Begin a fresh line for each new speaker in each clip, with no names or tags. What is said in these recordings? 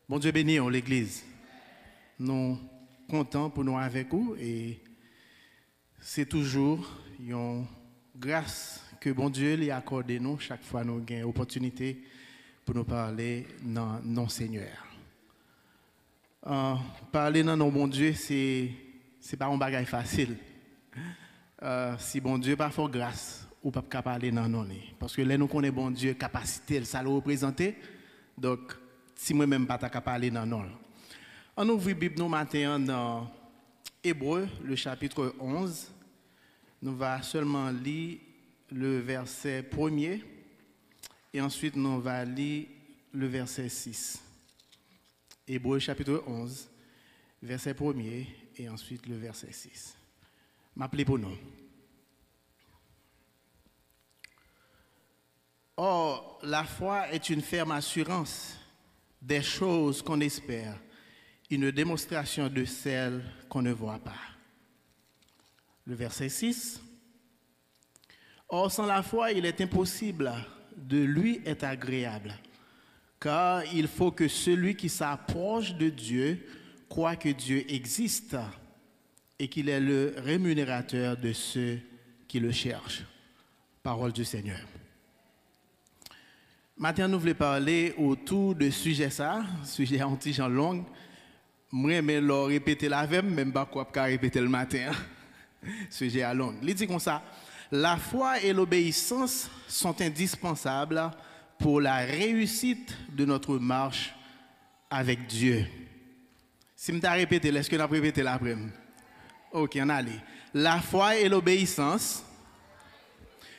Bon Dieu béni l'église. Nous contents pour nous avec vous et c'est toujours une grâce que bon Dieu lui accorde nous chaque fois nous avons l'opportunité pour nous parler dans nos Seigneur. Parler dans nos bon Dieu, c'est pas un bagage facile. Si bon Dieu pas fait grâce, ou pas parler dans nous. Parce que là nous connaissons bon Dieu, capacité, ça le représente. Donc, si moi-même pas parler dans nous. On ouvre la Bible nous matin dans Hébreux, le chapitre 11. Nous va seulement lire le verset 1er et ensuite nous va lire le verset 6. Hébreux chapitre 11, verset 1er et ensuite le verset 6. M'appelez pour nous. Or, la foi est une ferme assurance des choses qu'on espère, une démonstration de celles qu'on ne voit pas. Le verset 6. Or, sans la foi, il est impossible de lui être agréable, car il faut que celui qui s'approche de Dieu croit que Dieu existe et qu'il est le rémunérateur de ceux qui le cherchent. Parole du Seigneur. Maintenant, nous voulons parler autour de sujet un petit genre long. Moi, mais le répéter la veille, même pas quoi répéter le matin. Sujet à long. Il dit comme ça, la foi et l'obéissance sont indispensables pour la réussite de notre marche avec Dieu. Si je répété, est-ce que nous répété l'après-midi? Ok, on allait. La foi et l'obéissance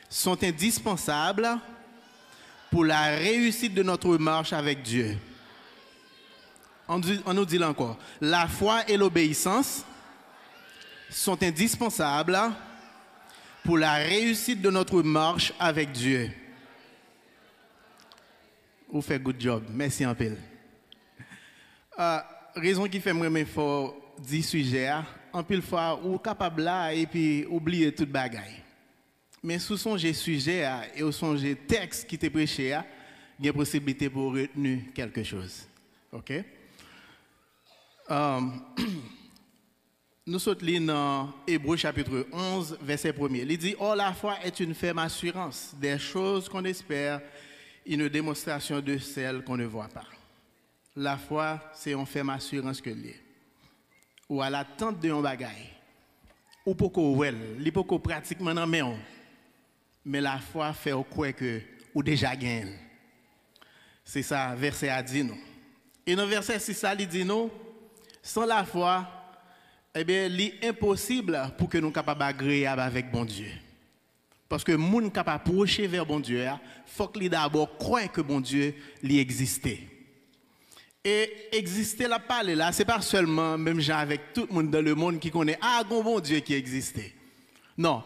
sont indispensables pour la réussite de notre marche avec Dieu. On nous dit là encore. La foi et l'obéissance sont indispensables pour la réussite de notre marche avec Dieu. Vous faites good job. Merci un peu. Raison qui fait moi faut 10 sujets, en pile fois ou capable là et puis oublier toute bagaille. Mais sous son sujet et au son texte qui te prêché, il y a possibilité pour retenir quelque chose. OK? Nous sommes dans Hébreux chapitre 11, verset 1er. Il dit, or la foi est une ferme assurance des choses qu'on espère, une démonstration de celles qu'on ne voit pas. La foi, c'est une ferme assurance que l'est. Ou à l'attente de un bagaille. Ou pour il peut pratiquement dans mais mais la foi fait au quoi que ou déjà gagne. C'est ça verset a dit nous. Et dans verset 6 ça il dit nous sans la foi eh bien il est impossible pour que nous capables agréable avec bon Dieu. Parce que moun capable approcher vers bon Dieu, faut qu'il d'abord croire que bon Dieu lui existait. Et exister la parole là, c'est pas seulement même gens avec tout le monde dans le monde qui connaît bon Dieu qui existait. Non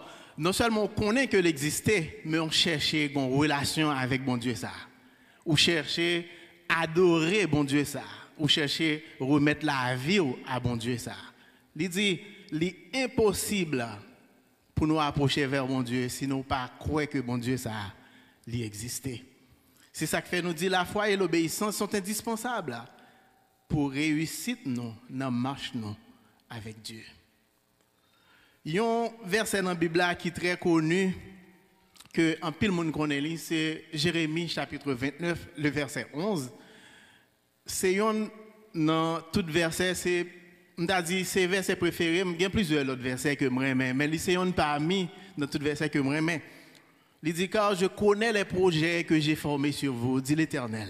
seulement on connaît que l'existait, mais on cherchait une relation avec bon Dieu ça. Ou chercher adorer bon Dieu ça. Ou chercher remettre la vie à bon Dieu ça. Il dit, il est impossible pour nous approcher vers bon Dieu si nous pas croire que bon Dieu ça lui existait. C'est ça que fait nous dit la foi et l'obéissance sont indispensables pour réussir nous dans marche nous avec Dieu. Il y a un verset dans la Bible qui est très connu, que en pile monde connaît, c'est Jérémie chapitre 29, le verset 11. C'est un dans tout verset, c'est verset préféré, il y a plusieurs autres versets que moi mais c'est un parmi dans tout verset que moi mais. Il dit car je connais les projets que j'ai formés sur vous, dit l'Éternel.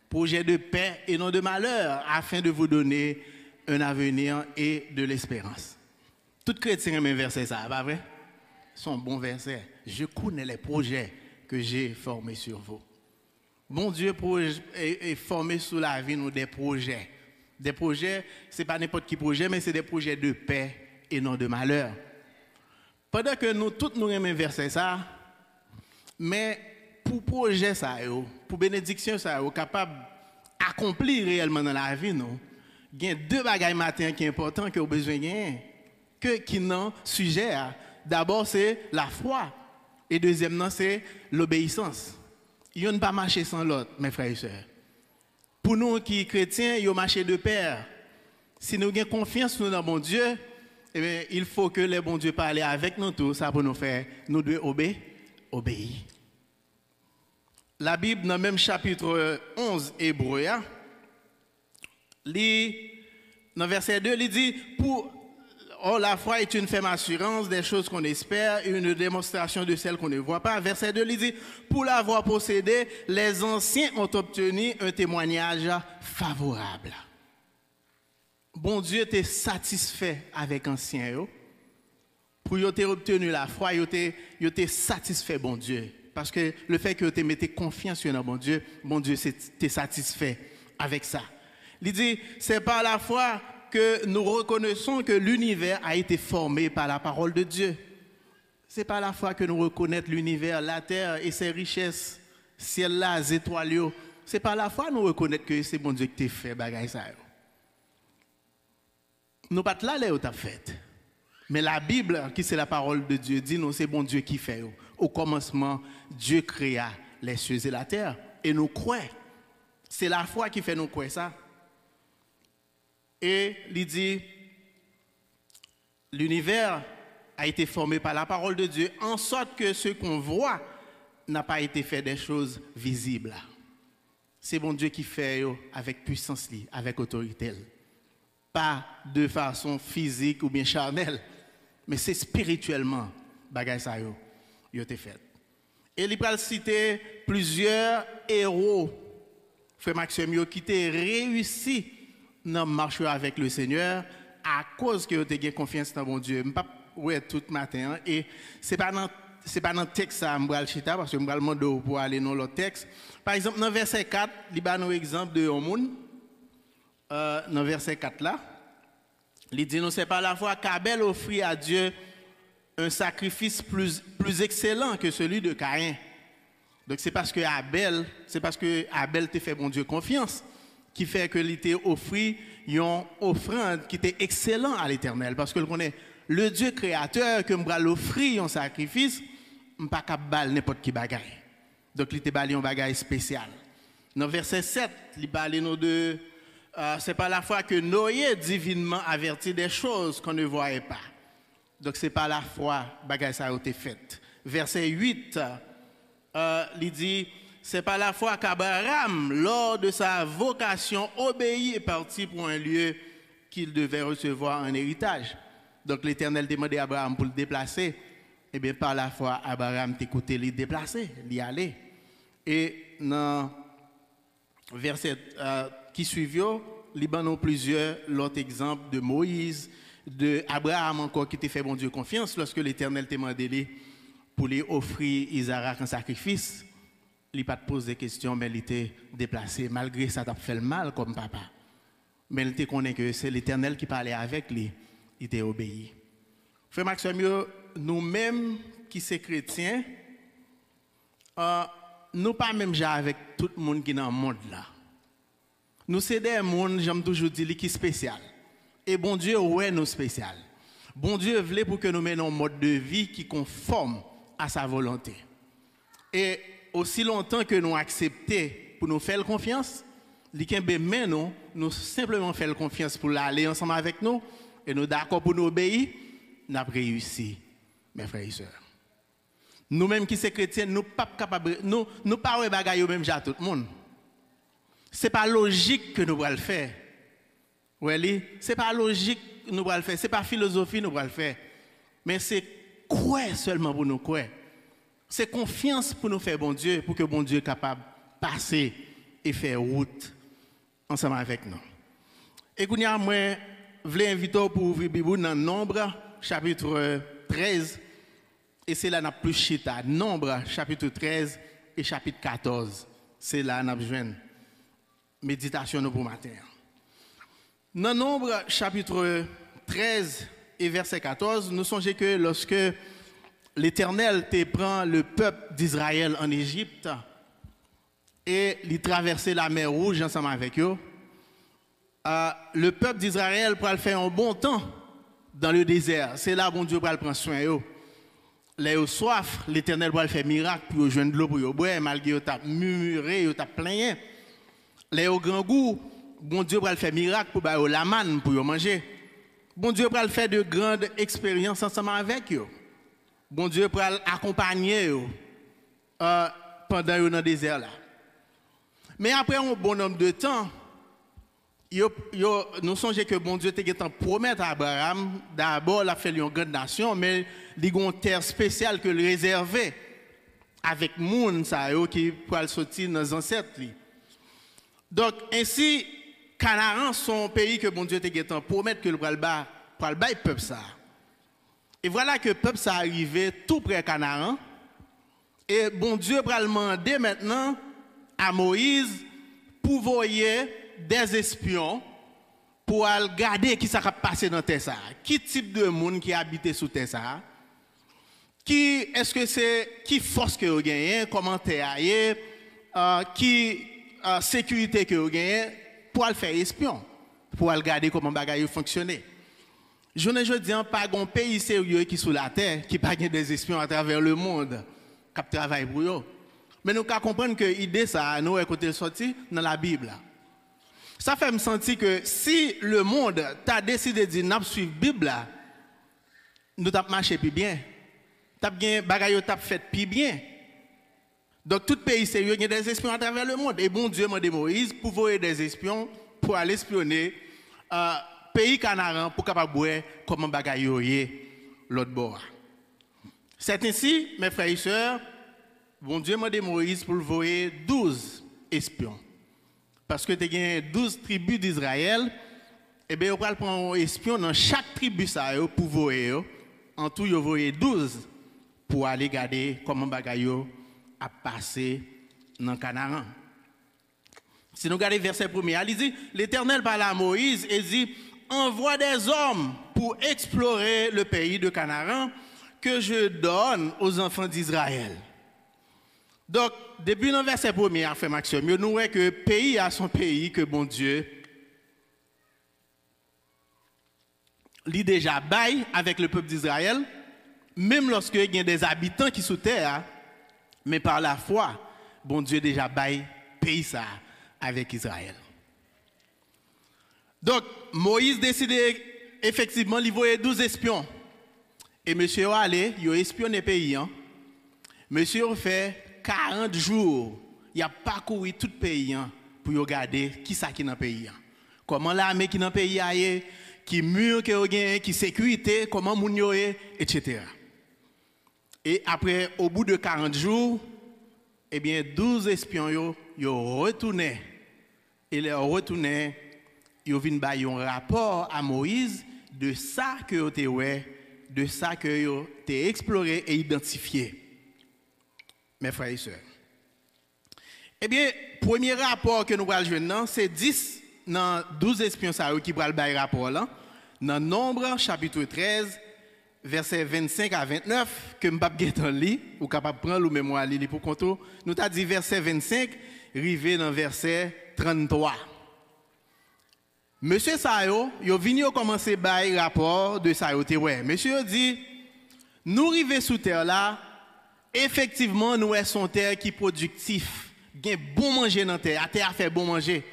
Projets de paix et non de malheur, afin de vous donner un avenir et de l'espérance. Tout chrétien aime un verset ça, pas vrai? Son bon verset. Je connais les projets que j'ai formés sur vous. Bon Dieu est formé sur la vie nous des projets. Des projets, c'est pas n'importe qui projet, mais c'est des projets de paix et non de malheur. Pendant que nous tous nous aimons verset ça, mais pour projet ça, pour bénédiction ça, capable d'accomplir réellement dans la vie, nous, il y a deux bagages matin qui sont importants que vous avez besoin de gagner. Qui n'ont sujet à. D'abord, c'est la foi. Et deuxièmement, c'est l'obéissance. Il n'y a pas marché sans l'autre, mes frères et sœurs. Pour nous qui chrétiens, ils marché de pair. Si nous avons confiance dans bon Dieu, eh bien, il faut que le bon Dieu parle avec nous tout ça pour nous faire. Nous devons obéir. La Bible, dans le même chapitre 11 Hébreu, dans verset 2, il dit, oh, la foi est une ferme assurance des choses qu'on espère, une démonstration de celles qu'on ne voit pas. Verset 2, il dit, pour l'avoir possédé, les anciens ont obtenu un témoignage favorable. Bon Dieu t'est satisfait avec anciens. Pour y avoir obtenu la foi, il t'est satisfait, bon Dieu. Parce que le fait que tu mettez confiance dans bon Dieu t'est satisfait avec ça. Il dit, c'est par la foi que nous reconnaissons que l'univers a été formé par la parole de Dieu. C'est par la foi que nous reconnaissons l'univers, la terre et ses richesses, ciel là, les étoiles. C'est par la foi que nous reconnaissons que c'est bon Dieu qui t'a fait bagaille ça. Nous pas là les t'as fait. Mais la Bible, qui c'est la parole de Dieu, dit nous c'est bon Dieu qui fait. Au commencement, Dieu créa les cieux et la terre et nous croyons. C'est la foi qui fait nous croire ça. Et il dit, l'univers a été formé par la parole de Dieu, en sorte que ce qu'on voit n'a pas été fait des choses visibles. C'est bon Dieu qui fait avec puissance, avec autorité. Pas de façon physique ou bien charnelle, mais c'est spirituellement bagay ça yo été fait. Et il va citer plusieurs héros, frère Maxime, qui ont réussi dans marcher avec le Seigneur à cause que tu as confiance dans mon Dieu. Je ne vais pas tout matin et c'est pas dans le texte ça m'bral chita parce que m'bral demander pour aller dans l'autre texte. Par exemple dans verset 4, il y a un exemple de monde dans verset 4 là. Il dit nous c'est par la foi qu'Abel offrit à Dieu un sacrifice plus excellent que celui de Caïn. Donc c'est parce que Abel t'a fait bon Dieu confiance qui fait que il t'a offert une offrande qui était excellent à l'Éternel parce que connaît le Dieu créateur que m'bral offrir un sacrifice m'pas capable n'importe qui bagaille. Donc il t'a bali un bagaille spécial. Dans verset 7, il parle nous de c'est par la foi que Noé divinement averti des choses qu'on ne voyait pas. Donc c'est par la foi bagaille ça a été fait. Verset 8, il dit c'est par la foi qu'Abraham, lors de sa vocation, obéit et partit pour un lieu qu'il devait recevoir en héritage. Donc l'Éternel demandait à Abraham pour le déplacer. Et bien par la foi, Abraham t'écoutait le déplacer, l'y aller. Et dans verset qui suivit, il y a plusieurs autres exemples de Moïse, de Abraham encore qui t'a fait bon Dieu confiance lorsque l'Éternel t'a demandé pour lui offrir Isaac en sacrifice. Il n'a pas posé des questions, mais il était déplacé. Malgré ça, il a fait le mal comme papa. Mais il te connaît que c'est l'Éternel qui parlait avec lui. Il t'a obéi. Frère Maxime, nous-mêmes qui sommes chrétiens, nous pas même déjà avec tout le monde qui est dans le monde là. Nous sommes des mondes, j'aime toujours dire, qui sont spécial. Et bon Dieu, ouais, nous spécial. Bon Dieu voulait pour que nous menions un mode de vie qui conforme à sa volonté. Et aussi longtemps que nous acceptons pour nous faire confiance, nous simplement faire confiance pour aller ensemble avec nous et nous d'accord pour nous obéir, nous avons réussi, mes frères et sœurs. Nous-mêmes qui sommes chrétiens, nous ne sommes pas capables, nous ne parlons pas de même à tout le monde. Ce n'est pas logique que nous allons le faire. Ce n'est pas logique que nous allons le faire. Ce n'est pas philosophie que nous allons le faire. Mais c'est quoi seulement pour nous croire. C'est confiance pour nous faire bon Dieu, pour que bon Dieu soit capable de passer et faire route ensemble avec nous. Et qu'on y a, moi, je voulais inviter pour ouvrir la Bible dans Nombre, chapitre 13. Et c'est là qu'on a plus chita. Nombre, chapitre 13 et chapitre 14. C'est là qu'on a besoin de méditation pour matin. Dans Nombre, chapitre 13 et verset 14, nous songeons que lorsque l'Éternel te prend le peuple d'Israël en Égypte et il traversait la mer Rouge ensemble avec eux, le peuple d'Israël pourra le faire un bon temps dans le désert. C'est là bon Dieu pourra le prendre soin d'eux. Les au soif, l'Éternel pourra le faire miracle pour joindre de l'eau pour boire malgré qu'ils ont murmuré, ils ont plaigné. les au grand goût, bon Dieu va le faire miracle pour bailler la manne pour manger. Bon Dieu va le faire de grandes expériences ensemble avec eux. Bon Dieu va l'accompagner pendant dans le désert là. Mais après un bon nombre de temps, nous songeons que bon Dieu était promettre à Abraham d'abord la faire une grande nation, mais il y a une terre spéciale que le réservait avec moun ça qui pour sortir dans les ancêtres. Donc ainsi Canaan son pays que bon Dieu était promettre que le peuple ça. Et voilà que le peuple ça arrivé tout près de Canaan et bon Dieu va demander maintenant à Moïse pour voyer des espions pour regarder qui ça va passer dans terre ça. Qui type de monde qui habite sous terre ça? Qui est-ce que c'est qui force que vous gagnez, comment terre qui sécurité que vous gagnez pour le faire espion, pour regarder comment bagaille fonctionner. Je ne dis pas un pays sérieux qui sous la terre qui pas des espions à travers le monde qui travaille pour eux. Mais nous comprenons que l'idée ça nous est côté sorti dans la Bible. Ça fait me sentir que si le monde t'a décidé de dire n'a suivre Bible là, nous t'a marché plus bien. T'a bien bagaille t'a fait plus bien. Donc tout pays sérieux il y a des espions à travers le monde et bon Dieu m'a demandé Moïse pour voyer des espions pour aller espionner pays Canaan pour capable voir comment bagaille l'autre bord. C'est ainsi mes frères et sœurs, bon Dieu m'a demandé Moïse pour voyer 12 espions. Parce que tu as 12 tribus d'Israël, et bien, on va prendre un espion dans chaque tribu ça, pour voyer. En tout, il voyait 12 pour aller regarder comment bagaille a passé dans Canaan. Si nous regardons verset 1er, il dit, l'Éternel parle à Moïse et dit, envoie des hommes pour explorer le pays de Canaan que je donne aux enfants d'Israël. Donc, depuis le verset 1er, frère Maxime, nous voyons que le pays a son pays que bon Dieu lit déjà bail avec le peuple d'Israël, même lorsque il y a des habitants qui sont sous terre, mais par la foi, bon Dieu déjà bail pays ça avec Israël. Donc, Moïse décidé effectivement d'envoyer 12 espions. Et monsieur allé, il a espionné le pays. Monsieur a fait 40 jours, il a parcouru tout le pays pour regarder qui ça qui dans le pays. Comment l'armée qui dans le pays est, qui mur qui a qui sécurité, comment moun yo est, etc. Et après, au bout de 40 jours, eh bien, 12 espions yo retourné. Et les retourné, ils viennent bailler un rapport à Moïse de ça que yo te ouais, de ça que yo te exploré et identifié. Mes frères et sœurs. Eh bien, premier rapport que nous allons jouer, c'est 10 dans 12 espions qui vont le rapport là. Dans Nombre, chapitre 13, versets 25 à 29, que je ne vais pas lire, ou capable de prendre le mémoire lire pour compter. Nous avons dit verset 25, arrivé dans verset 33. Monsieur Sayo, il est venu commencer à rapport de Sayo. Monsieur dit, nous arrivons sous terre là, effectivement, nous sommes terre qui est productif. Il y a bon manger dans terre, la terre a fait bon manger.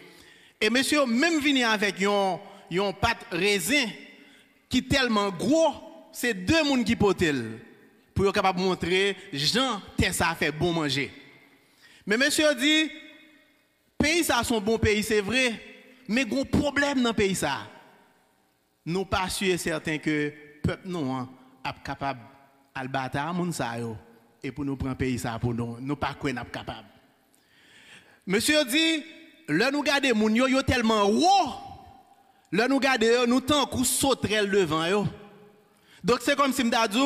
Et monsieur, même venu avec une pâte raisin qui est tellement gros, c'est deux personnes qui potent pour être capable de montrer Jean terre ça a fait bon manger. Mais monsieur dit, pays ça son bon pays, c'est vrai, mais il y a un problème dans le pays ça. Nous pas sûr certain que le peuple nous est capable de battre moun ça et pour nous prendre pays ça pour nous pas quoi n'a capable. Monsieur dit, là nous garder moun yo tellement haut, là nous garder nous tant coup sauterelle devant yo. Donc c'est comme si m'da dit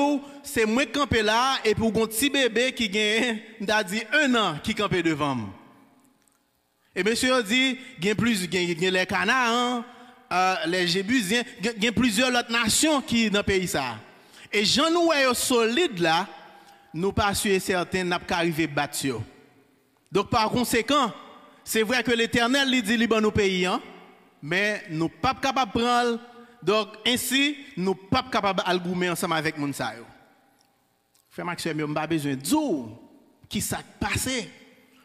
c'est moi camper là et pour un petit bébé qui gagne m'da dit 1 an qui camper devant moi. Et monsieur dit gagne les Canaan, les Jébusiens, gagne plusieurs autres nations qui dans pays ça. Et Jean nous est solide là, nous pas sûr certain n'a pas arriver battre. Donc par conséquent, c'est vrai que l'Éternel lui dit libre nos pays, mais nous pas capable de prendre. Donc ainsi, nous pas capable d'algoumer ensemble avec moun sa yo. Frère Maxime, on pas besoin de dire qui s'est passé.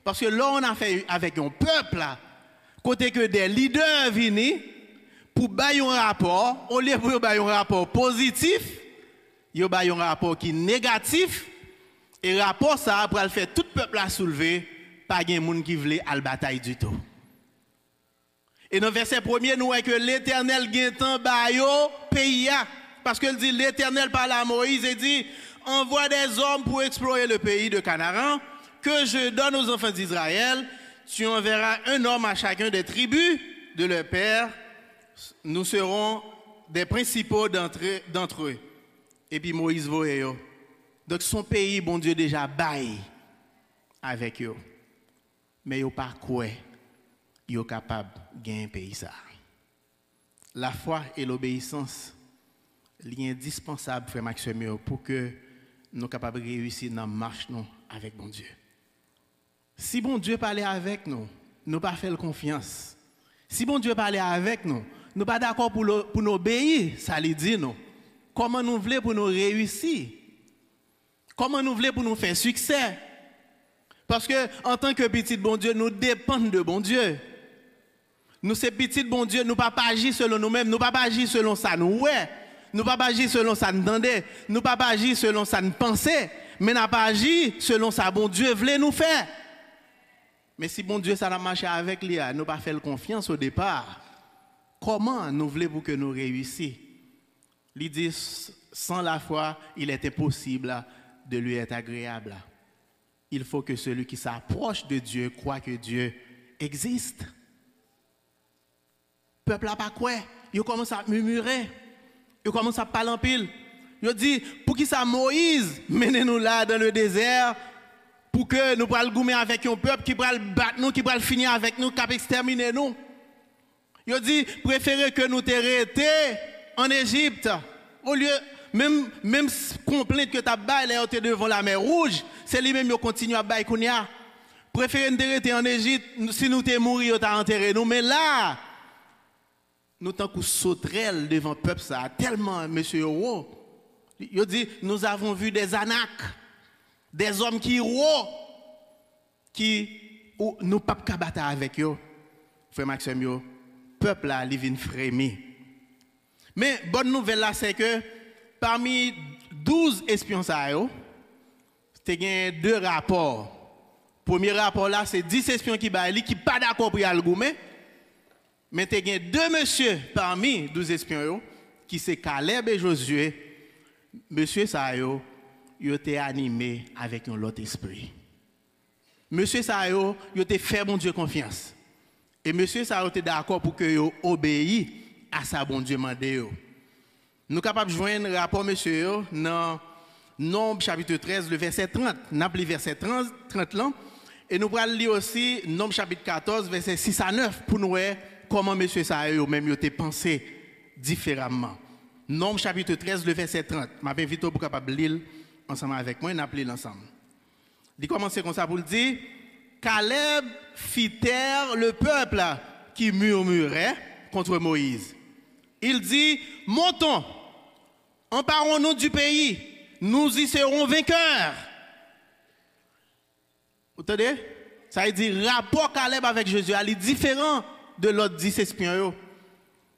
Parce que là on a fait avec un peuple là, Côté que des leaders viennent pour bailler un rapport, au lieu de bailler un rapport positif, ils baillent un rapport qui est négatif, et rapport ça pour le faire tout le peuple à soulever, pas de monde qui voulait à la bataille du tout. Et dans le verset 1er, nous voyons que l'Éternel gagne tant baillot pays, parce qu'il dit l'Éternel parle à Moïse et dit envoie des hommes pour explorer le pays de Canaan que je donne aux enfants d'Israël. Tu enverras un homme à chacun des tribus de leur père. Nous serons des principaux d'entre eux. Et puis Moïse voyait. Donc son pays, bon Dieu, déjà baille avec eux. Mais ils pas quoi. Ils sont capables de gagner un pays ça. La foi et l'obéissance sont indispensables, frère Maxime, pour que nous soyons capables de réussir dans la marche avec bon Dieu. Si bon Dieu parlait avec nous, nous pas faire confiance. Si bon Dieu parlait avec nous, nous pas d'accord pour nous obéir, ça lui dit nous. Comment nous voulons pour nous réussir? Comment nous voulons pour nous faire succès? Parce que en tant que petit bon Dieu, nous dépendons de bon Dieu. Nous ces petits bon Dieu, nous pas agir selon nous-mêmes, nous pas agir selon ça nous ouais. Nous pas agir selon ça nous entendait, nous pas agir selon ça nous pensait, mais nous pas agir selon ça bon Dieu voulait nous faire. Mais si bon Dieu ça n'a marché avec lui, nous pas fait confiance au départ. Comment nous voulons pour que nous réussissions? Il dit sans la foi, il est impossible de lui être agréable. Il faut que celui qui s'approche de Dieu croit que Dieu existe. Le peuple n'a pas quoi. Il commence à murmurer. Il commence à parler en pile. Il dit, pour qui ça Moïse, menez-nous là dans le désert, pour que nous puissions goumer avec un peuple qui pourra battre nous, qui pourra finir avec nous, qui pourra exterminer nous. Il dit, préférez que nous t'arrêtions en Égypte. Au lieu, même complainte que tu as baillé devant la mer Rouge, c'est lui-même qui continue à bailler. Préférez nous t'arrêter en Égypte, si nous t'es mort, tu as enterré nous. Mais là, nous tant que sauterelles devant le peuple, ça tellement, monsieur Euro. Il dit, nous avons vu des anacs, des hommes qui nous pas qu'à battre avec eux. Frère Maxime, le peuple là, il vient frémir. Mais bonne nouvelle là, c'est que parmi 12 espions, il y a 2 rapports. Premier rapport là, c'est 10 espions qui ne pas d'accord pour y aller goumer. Mais il y a 2 messieurs parmi 12 espions qui sont Caleb et Josué. Monsieur Sayo, il était animé avec un autre esprit. Monsieur Sayo, il était fait bon Dieu confiance. Et monsieur Sayo était d'accord pour que vous obéissiez à sa bon Dieu mandé. Nous sommes capables de joindre un rapport monsieur dans Nombre chapitre 13, le verset 30. Nous avons le verset 30 là. Et nous allons lire aussi Nombre chapitre 14, verset 6 à 9 pour nous voir comment monsieur Sayo même il pensé différemment. Nombre chapitre 13, le verset 30. Je m'invite pour capable lire ensemble avec moi et nous allons ensemble. Il commence comme ça pour le dire. Caleb fit taire le peuple qui murmurait contre Moïse. Il dit, montons, emparons-nous du pays, nous y serons vainqueurs. Vous entendez? Ça veut dire, rapport Caleb avec Josué, il est différent de l'autre 10 espions.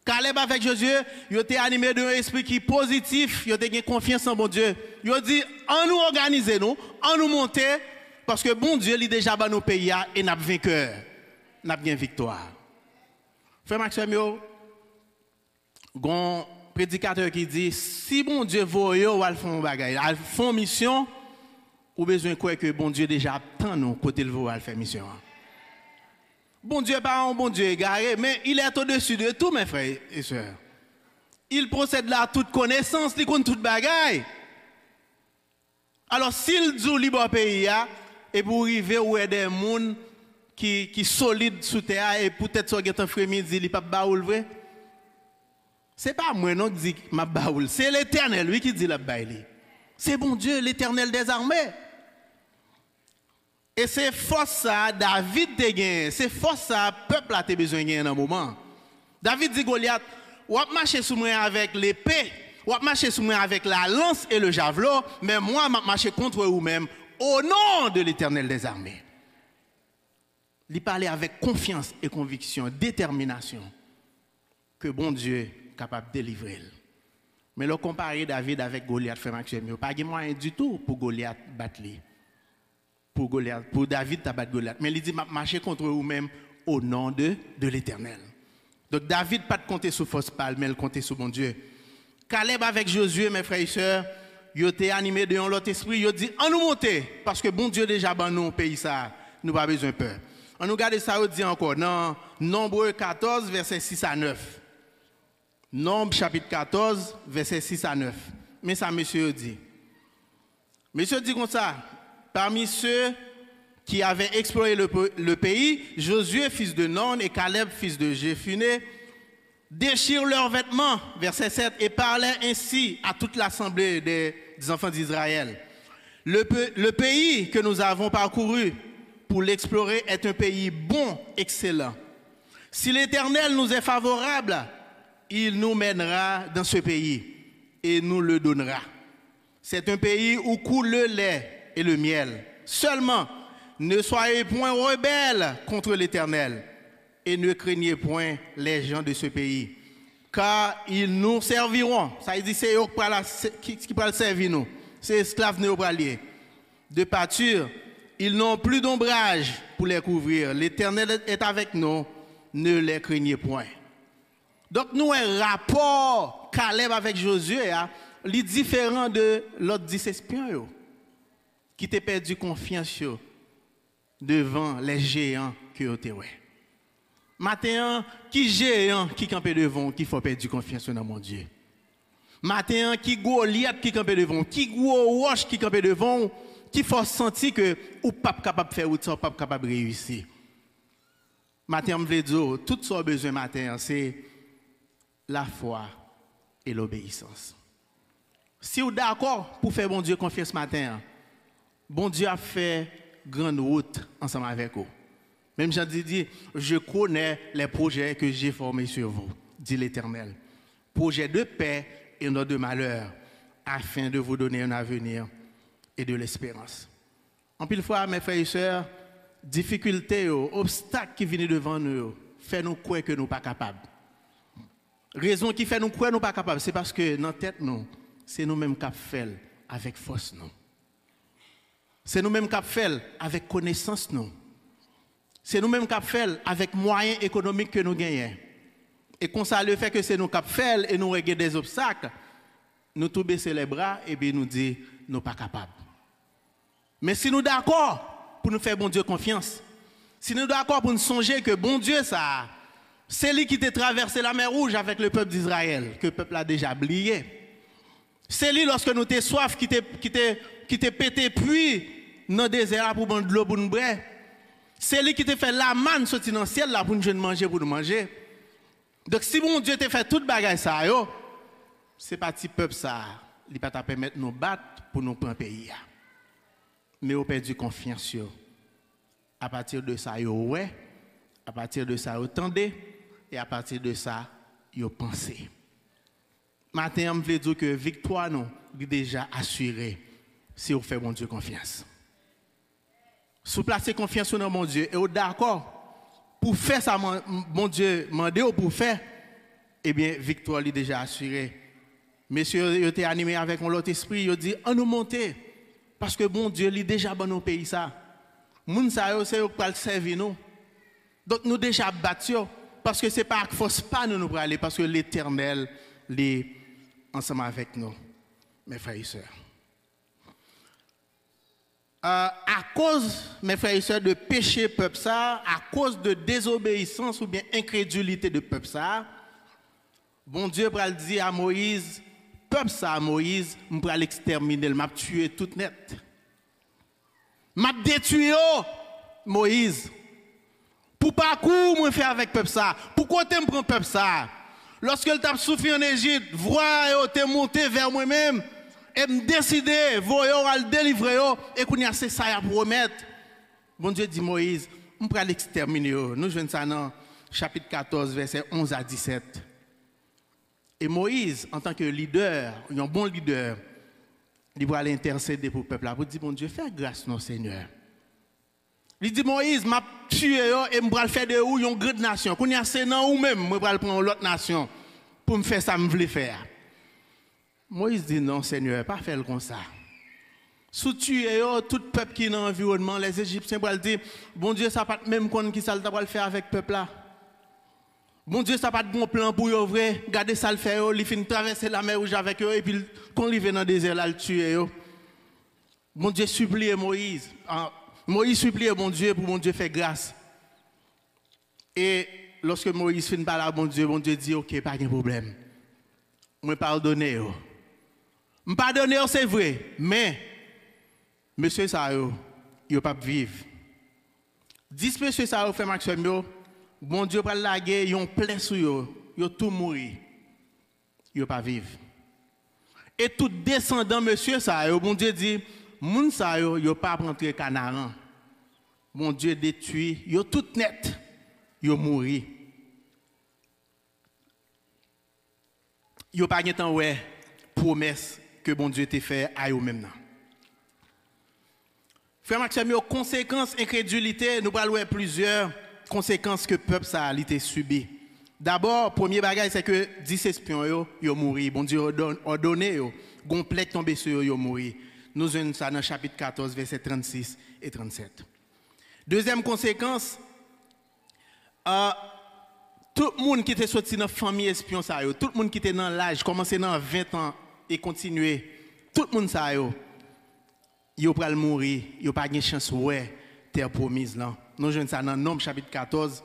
Caleb avec Josué, il était animé d'un esprit qui est positif, il était confiance en bon Dieu. Il a dit, en nous organiser, en nous monter, parce que bon Dieu, il est déjà dans nos pays et nous avons vainqueur, nous avons bien victoire. Frère Maxime, il y a un prédicateur qui dit, si bon Dieu veut, il va faire une bagaille, il fait une mission, ou besoin de quoi que bon Dieu déjà attend nous côté le veut faire mission. Bon Dieu pas un bon Dieu égaré, mais il est au-dessus de tout, mes frères et sœurs. Il procède là à toute connaissance, il connaît toute bagaille. Alors s'il dit libre pays et pour arriver où il y a des gens qui solides sous terre et peut-être sur un frémide dit il pas baoul vrai. C'est pas moi non qui dit ma baoul, c'est l'Éternel lui qui dit la baille. C'est bon Dieu, l'Éternel des armées. Et c'est force ça David te gagne, c'est force ça peuple a te besoin gagner dans un moment. David dit Goliath, ou marcher sous moi avec l'épée, ou marcher sous moi avec la lance et le javelot, mais moi je marcher contre vous-même au nom de l'Éternel des armées. Il parlait avec confiance et conviction, détermination, que bon Dieu est capable de délivrer. Mais le comparer David avec Goliath, frère Maxime, il n'y a pas de moyen du tout pour Goliath battre lui. Pour David, tu battre Goliath. Mais il dit, marcher contre vous-même au nom de l'Éternel. Donc David, pas de compter sur force pâle, mais il comptait sur bon Dieu. Caleb avec Josué, mes frères et sœurs, ils étaient animés de l'autre esprit, ils ont dit, on nous monter, parce que bon Dieu déjà ban nous pays ça, nous pas besoin de peur. On nous regarde ça, on dit encore, dans Nombre 14, versets 6 à 9. Nombre chapitre 14, versets 6 à 9. Mais ça, monsieur dit. Monsieur dit comme ça, parmi ceux qui avaient exploré le pays, Josué, fils de Nun, et Caleb, fils de Jephuné, déchirent leurs vêtements, verset 7, et parlaient ainsi à toute l'assemblée des enfants d'Israël. Le pays que nous avons parcouru pour l'explorer est un pays bon, excellent. Si l'Éternel nous est favorable, il nous mènera dans ce pays et nous le donnera. C'est un pays où coule le lait et le miel. Seulement, ne soyez point rebelles contre l'Éternel et ne craignez point les gens de ce pays, car ils nous serviront. Ça veut dire c'est eux qui peuvent servir nous. C'est esclaves néo-braliers. De pâture, ils n'ont plus d'ombrage pour les couvrir. L'Éternel est avec nous, ne les craignez point. Donc nous, un rapport Caleb avec Josué, est différent de l'autre 10 espions qui t'ont perdu confiance devant les géants que vous avez. Maintenant, qui géant qui campait devant, qui faut perdre confiance dans mon Dieu. Maintenant, qui Goliath qui campait devant, qui gros roche qui campait devant, qui faut sentir que ou pas capable de faire ou pas capable de réussir. Maintenant, je veux dire, tout ce qu'on a besoin matin, c'est la foi et l'obéissance. Si vous êtes d'accord pour faire bon Dieu confiance ce matin, bon Dieu a fait grande route ensemble avec vous. Même Jean dit, je connais les projets que j'ai formés sur vous, dit l'Éternel. Projets de paix et non de malheur, afin de vous donner un avenir et de l'espérance. En pile fois, mes frères et sœurs, difficultés, obstacles qui viennent devant nous, fait nous croire que nous ne sommes pas capables. Raison qui fait nous croire que nous ne sommes pas capables, c'est parce que dans la tête, nous, c'est nous-mêmes qui faisons avec force. Nous. C'est nous-mêmes qui faisons avec connaissance. Nous. C'est nous-mêmes qui faisons avec moyens économiques que nous gagnons. Et quand ça le fait que c'est nous qui faisons et nous réglons des obstacles, nous tout baisser les bras et bien nous dire nous ne sommes pas capables. Mais si nous sommes d'accord pour nous faire bon Dieu confiance, si nous sommes d'accord pour nous songer que bon Dieu, ça, c'est lui qui t'a traversé la mer Rouge avec le peuple d'Israël, que le peuple a déjà oublié. C'est lui, lorsque nous t'es soif, qui t'est pété puis dans le désert pour prendre de l'eau pour nous boire. C'est lui qui t'a fait la manne sortir dans le ciel là pour nous manger pour nous manger. Donc si bon Dieu t'a fait toute bagaille ça, c'est pas petit peuple ça, il pas t'a permettre nous battre pour nous prendre pays. Mais on perdu confiance. À partir de ça, ouais, à partir de ça, attendez, et à partir de ça, pensez. Maintenant, je veux dire que victoire, nous, est déjà assurée si vous faites mon Dieu confiance. Si vous placez confiance dans mon Dieu et vous êtes d'accord pour faire ça, mon Dieu, demandez pour faire, eh bien, victoire est déjà assurée. Messieurs, ils étaient animés avec l'autre esprit, ils ont dit, on nous monter. Parce que bon Dieu, il est déjà dans nos pays ça. Moun sa yo, c'est eux qui servir nous. Donc nous déjà battus parce que c'est pas force pas nous pour aller parce que l'Éternel est ensemble avec nous, mes frères et sœurs. À cause, mes frères et sœurs, de péché peuple ça, à cause de désobéissance ou bien incrédulité de peuple ça, bon Dieu va le dire à Moïse, peuple ça, Moïse, je vais l'exterminer, je vais tuer tout net. Je vais détruire Moïse. Pour parcours, moi faire avec peuple ça. Pourquoi tu me prends peuple ça? Lorsque le t'a souffert en Égypte, voir te monter vers moi-même et me décider, voyons à le délivrer et qu'on y a c'est ça à promettre. Bon Dieu dit Moïse, je vais l'exterminer. Nous jouons ça dans chapitre 14, verset 11 à 17. Et Moïse, en tant que leader, un bon leader, il va aller intercéder pour le peuple. Pour dire, bon Dieu, fais grâce, non Seigneur. Il dit Moïse, m'a tué et m'a faire de ou une grande nation. Qu'on y a c'est non ou même, moi vais prendre l'autre nation pour me faire ça me voulais faire. Moïse dit non Seigneur, pas faire comme ça. Sous tuer tout peuple qui est dans l'environnement, les Égyptiens vont dire bon Dieu ça pas même qu'on qui ça le faire avec peuple là. Bon Dieu, ça n'a pas de bon plan pour eux, vrai. Gardez ça le faire, ils finissent traverser la mer rouge avec eux, et puis quand ils viennent dans le désert, là, le tuer. Bon Dieu supplie Moïse. Moïse supplie bon Dieu pour bon Dieu faire grâce. Et lorsque Moïse finit par là, bon Dieu dit, ok, pas de problème. Je pardonne. Je pardonne, c'est vrai, mais, monsieur Sao, il ne peut pas vivre. 10 monsieur Sao fait Maxime, bon Dieu va laguer, ils ont plein sur eux, ils ont tout mourir. Ils ne pas vivre. Et tout descendant monsieur ça, bon Dieu dit, moun ça yo pas rentrer Canaan. Bon Dieu détruit, yo tout net, yo mourir. Yo pas gen temps ouais promesse que bon Dieu t'a fait à eux même. Frère Maxime, conséquences incrédulité, nous allons voir plusieurs conséquences que le peuple ça a été subi. D'abord, premier bagage c'est que 10 espions yo mouri. Bon Dieu ordonné yo, gon plaie tomber sur yo mouri. Nous avons ça dans chapitre 14 versets 36 et 37. Deuxième conséquence, tout le monde qui était sorti dans la famille espion ça yo, tout le monde qui était dans l'âge, commencé dans 20 ans et continuer, tout le monde ça yo pral mourir, yo pas de chance ouais terre promise là. Nous jouons ça dans Nombre chapitre 14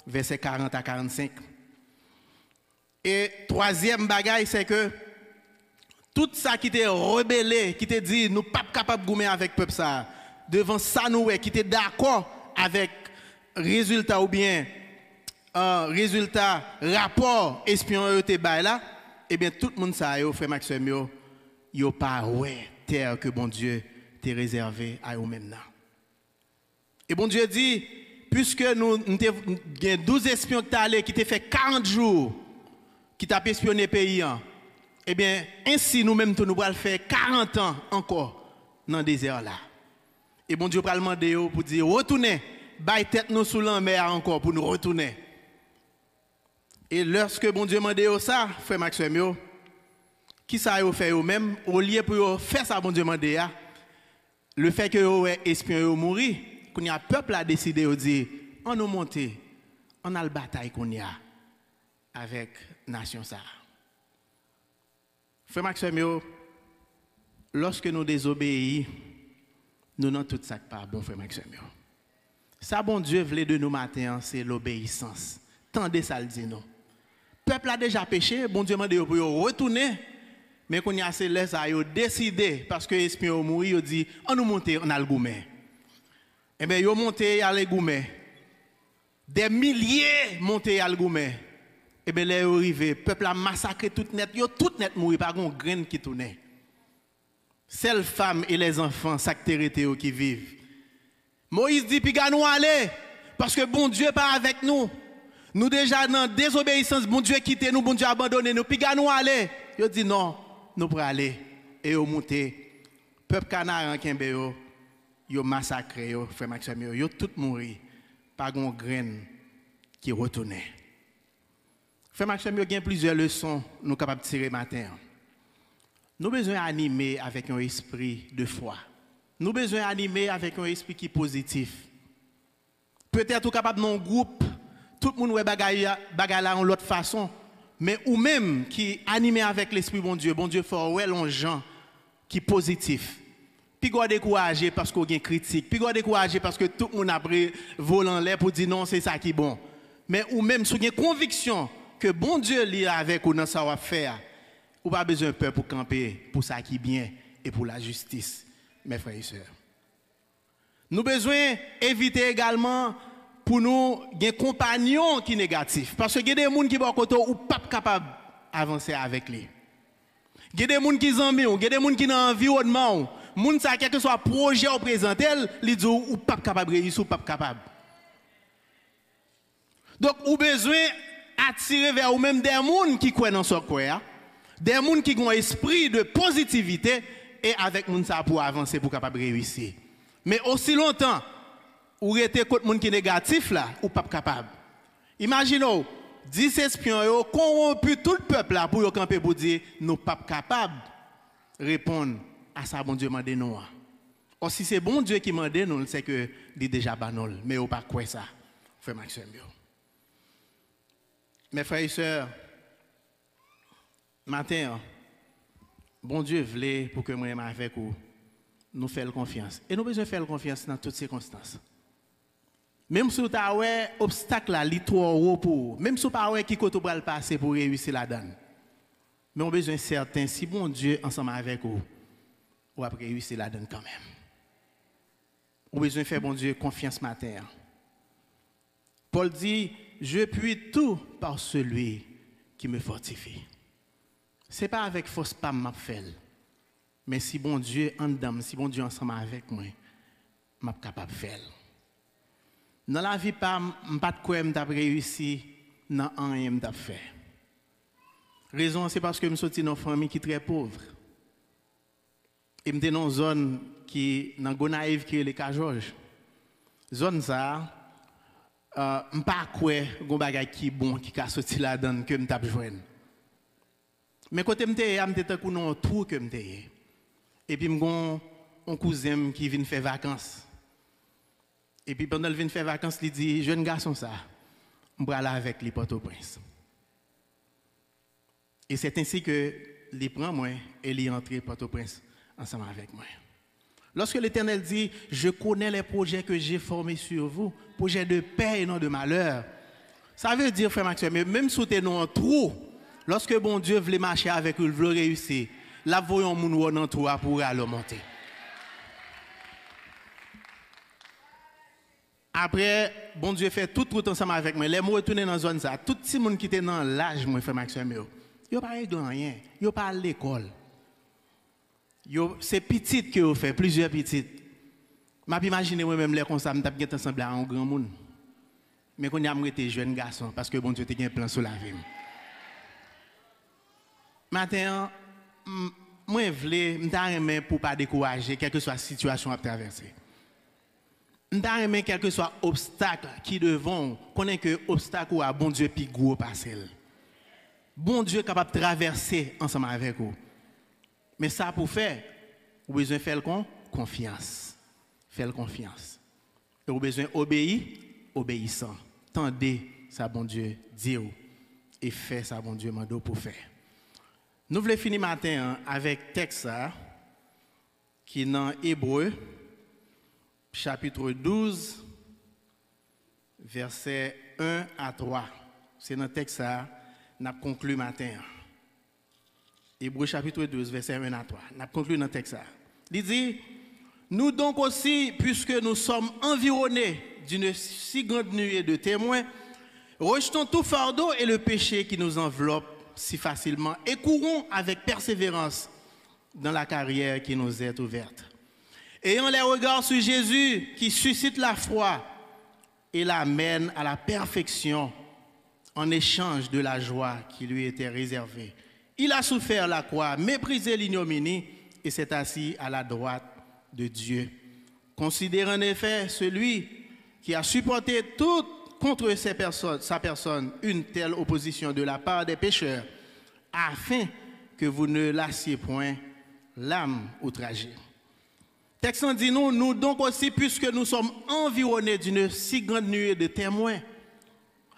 verset 40 à 45. Et troisième bagaille c'est que tout ça qui était rebellé, qui était dit nous pas capable de goumer avec peuple ça, devant ça nous qui était d'accord avec résultat ou bien résultat rapport espion était bail là, et bien tout le monde ça yo frère Maxime yo pas ouais terre que bon Dieu t'a réservé à eux même là. Et bon Dieu dit, puisque nous avons 12 espions qui t'ont fait 40 jours, qui t'ont espionné le pays, eh bien, ainsi nous-mêmes, nous allons faire 40 ans encore dans le désert là. Et bon Dieu va demander pour dire, retournez, baille tête nous sous la mer encore pour nous retourner. Et lorsque bon Dieu demande ça, frère Maxime, qui ça a fait eux-mêmes, au lieu pour faire ça, bon Dieu demande, le fait que vous espions mourir, quand il y a un peuple a décidé de dire, on nous monte, on a le bataille qu'on y a avec la nation ça. Frère Maxime, lorsque nous désobéissons, nous n'avons tout ça pas bon, frère Maxime. Ça, bon Dieu voulait de nous matin, c'est l'obéissance. Tendez ça le dit non. Le peuple a déjà péché, bon Dieu m'a dit pour retourner, mais quand il y a ces laisses à décider, parce que l'espion est mort, il dit, on nous monte, on a le gourmet. Eh bien, ils ont monté à l'Egoumet. Des milliers montés à l'Egoumet. Eh bien, les arrivés, le peuple a massacré tout net. Ils ont tout net mouru par une graine qui tournait. C'est les femmes et les enfants, sacrés qui vivent. Moïse dit, puis nous aller, parce que bon Dieu pas avec nous. Nous déjà dans désobéissance, bon Dieu quitté nous, bon Dieu abandonné nous, puis nous aller. Il dit non, nous pour aller. Et ils ont monté. Peuple canaran qui est yo massacré yo frère Maxime yo tout mouri par une graine qui retournait. Frère Maxime yo gen plusieurs leçons nous capables de tirer matin. Nous besoin animer avec un esprit de foi. Nous besoin animer avec un esprit qui est positif. Peut-être capable dans un groupe tout le monde ouais bagaille là en l'autre façon, mais ou même qui animé avec l'esprit bon Dieu fort ouais l'on gens qui positif. Puis qu'on découragé parce qu'on est critique, puis qu'on découragé parce que tout le monde a pris volant l'air pour dire non, c'est ça qui est bon. Mais ou même si vous avez conviction que bon Dieu lit avec ou dans ça va faire, ou pas besoin de peur pour camper pour ça qui est bien et pour la justice, mes frères et sœurs. Nous besoin éviter également pour nous des compagnons qui sont négatifs, parce qu'il y a des gens qui sont côté ou pas capable d'avancer avec lui. Il y a des gens qui sont amis, il y a des gens qui sont dans l'environnement. Moun sa quel que soit projet ou présentel, li dit ou pas capable réussir ou pas capable. Donc ou besoin attirer vers ou même des gens qui croient dans ce quoi, des gens qui ont un esprit de positivité et avec moun sa pour avancer pour capable réussir. Mais aussi longtemps ou était contre monde qui est négatif là, ou pas capable. Imaginez, 10 espions ont corrompu tout le peuple là pour camper pour dire nous pas capables de répondre à ça bon Dieu m'a demandé nous. Or si c'est bon Dieu qui m'a demandé nous, c'est que dit déjà banol, mais on pas quoi ça. Frère Maxime. Mes frères et sœurs, matin, bon Dieu voulait pour que moi et avec vous nous fassions confiance. Et nous avons besoin de faire confiance dans toutes circonstances. Même si vous avez un obstacle là, li trop haut pour, même si vous n'avez pas qui côté pour le passer pour réussir la donne. Mais on a besoin certain, si bon Dieu ensemble avec vous, vous avez réussir la donne quand même. On a besoin de faire bon Dieu confiance matin. Paul dit, je puis tout par celui qui me fortifie. Ce n'est pas avec force pas m'a fait. Mais si bon Dieu en dedans, si bon Dieu ensemble avec moi, je suis capable de faire. Dans la vie, je ne sais pas de quoi je réussi dans un que je fait. Raison, c'est parce que je suis sorti dans une famille qui est très pauvre. Et je suis dans une zone qui dans Gonaïve qui est le Georges. Zone ça, je ne sais pas quoi un bagage qui est bon qui a sorti là-dedans que je suis joindre. Mais quand je suis dans un trou que je suis. Et puis, j'ai un cousin qui vient faire vacances. Et puis, pendant qu'il vient faire vacances, il dit, jeune garçon, ça, je vais aller avec les Port-au-Prince. Et c'est ainsi que il prend moi et il entre Port-au-Prince ensemble avec moi. Lorsque l'Éternel dit, je connais les projets que j'ai formés sur vous, projets de paix et non de malheur, ça veut dire, frère Maxime, même si tu es dans un trou, lorsque bon Dieu voulait marcher avec vous, il veut réussir, là, voyons mon dans un trou pour aller monter. Après, bon Dieu fait tout route ensemble avec moi. Les mots retournent dans la zone ça. Tout le monde qui était dans l'âge, moi, frère Maxime, ils n'ont pas réglé rien. Ils n'ont pas à l'école. C'est petit que vous faites, plusieurs petites. Je imagine moi-même les comme ça, je suis ensemble à un grand monde. Mais quand on a été jeune garçon, parce que bon Dieu a un plan sur la vie. Maintenant, moi, je voulais pour ne pas décourager, quelle que soit la situation à traverser. Nous quel que soit obstacle qui devant, connaît que obstacle ou à bon Dieu puis gros passel. Bon Dieu est capable de traverser ensemble avec vous. Mais ça pour faire, vous avez besoin de faire confiance. Faire confiance. Et vous avez besoin d'obéir, obéissant. Tendez ça bon Dieu dit et fait ça bon Dieu mando pour faire. Nous voulons finir matin avec texte qui est dans Hébreu chapitre 12, versets 1 à 3. C'est dans le texte ça, nous avons conclu matin. Hébreu chapitre 12, verset 1 à 3. Nous avons conclu dans le texte ça. Il dit, nous donc aussi, puisque nous sommes environnés d'une si grande nuée de témoins, rejetons tout fardeau et le péché qui nous enveloppe si facilement et courons avec persévérance dans la carrière qui nous est ouverte. Ayant les regards sur Jésus qui suscite la foi et l'amène à la perfection en échange de la joie qui lui était réservée. Il a souffert la croix, méprisé l'ignominie et s'est assis à la droite de Dieu. Considère en effet celui qui a supporté toute contre sa personne une telle opposition de la part des pécheurs, afin que vous ne lassiez point l'âme outragée. Texte dit nous donc aussi, puisque nous sommes environnés d'une si grande nuée de témoins.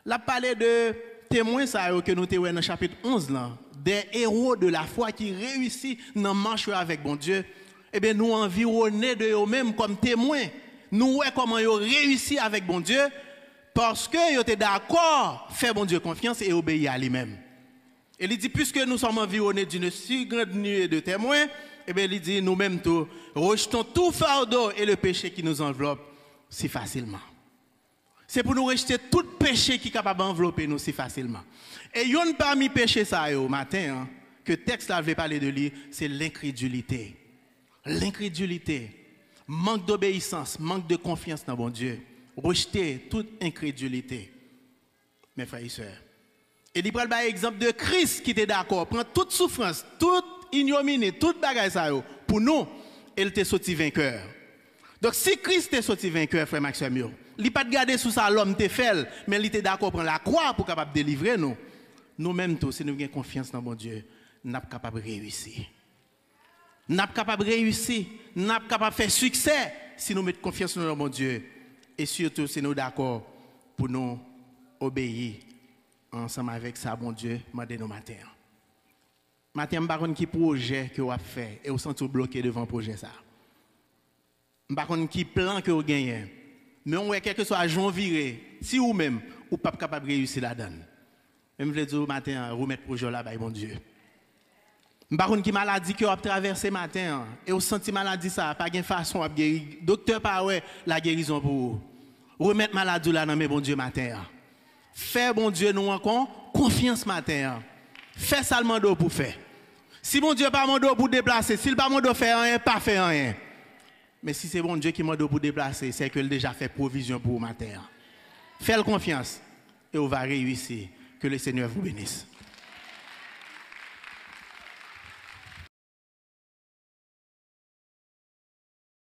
La parlé de témoins ça que nous avons dans le chapitre 11 là, des héros de la foi qui réussissent dans marche avec bon Dieu. Eh bien nous environnés de eux-mêmes comme témoins. Nous voyons comment ils ont réussi avec bon Dieu parce que ils étaient d'accord faire bon Dieu confiance et obéir à lui-même. Et il dit puisque nous sommes environnés d'une si grande nuée de témoins, eh bien, il dit, nous-mêmes, rejetons tout fardeau et le péché qui nous enveloppe si facilement. C'est pour nous rejeter tout péché qui est capable d'envelopper nous si facilement. Et il y a parmi péché ça, au matin, que le texte là, je vais parler de lui, c'est l'incrédulité. L'incrédulité, manque d'obéissance, manque de confiance dans bon Dieu. Rejeter toute incrédulité, mes frères et sœurs. Et il prend l'exemple de Christ qui était d'accord, prend toute souffrance, toute ignominie, toute bagaille ça pour nous, il était sorti vainqueur. Donc si Christ est sorti vainqueur, frère Maxime, il n'a pas de garder sous ça l'homme te fait, mais il était d'accord prendre la croix pour capable délivrer nous. Nous-mêmes tous, si nous avons confiance dans mon Dieu, nous sommes capables de réussir. Nous sommes capables de réussir, nous sommes capables de faire succès si nous mettons confiance dans mon Dieu. Et surtout, si nous sommes d'accord pour nous obéir ensemble avec ça, bon Dieu, demandez nous matin. Matin, je ne sais pas quel projet que vous avez fait et vous sentez bloqué devant le projet. Je ne sais pas quel plan que vous avez gagné. Mais on voit quel que soit agent viré, si vous-même, vous n'êtes pas capable de réussir la-dedans. Je veux dire matin, remettre le projet là-bas, mon Dieu. Je ne sais pas quelle maladie que vous avez traversé matin et vous sentez maladie, ça pas de façon de guérir. Docteur, pas la guérison pour vous. Remettre maladie là dans mes bon Dieu matin. Fais bon Dieu nous encore confiance matin. Fais ça le mando pour faire. Si bon Dieu pas mando pour déplacer, s'il pas mando faire rien, pas faire rien. Mais si c'est bon Dieu qui mando pour déplacer, c'est qu'il déjà fait provision pour vous matin. Fais confiance et on va réussir. Que le Seigneur vous bénisse.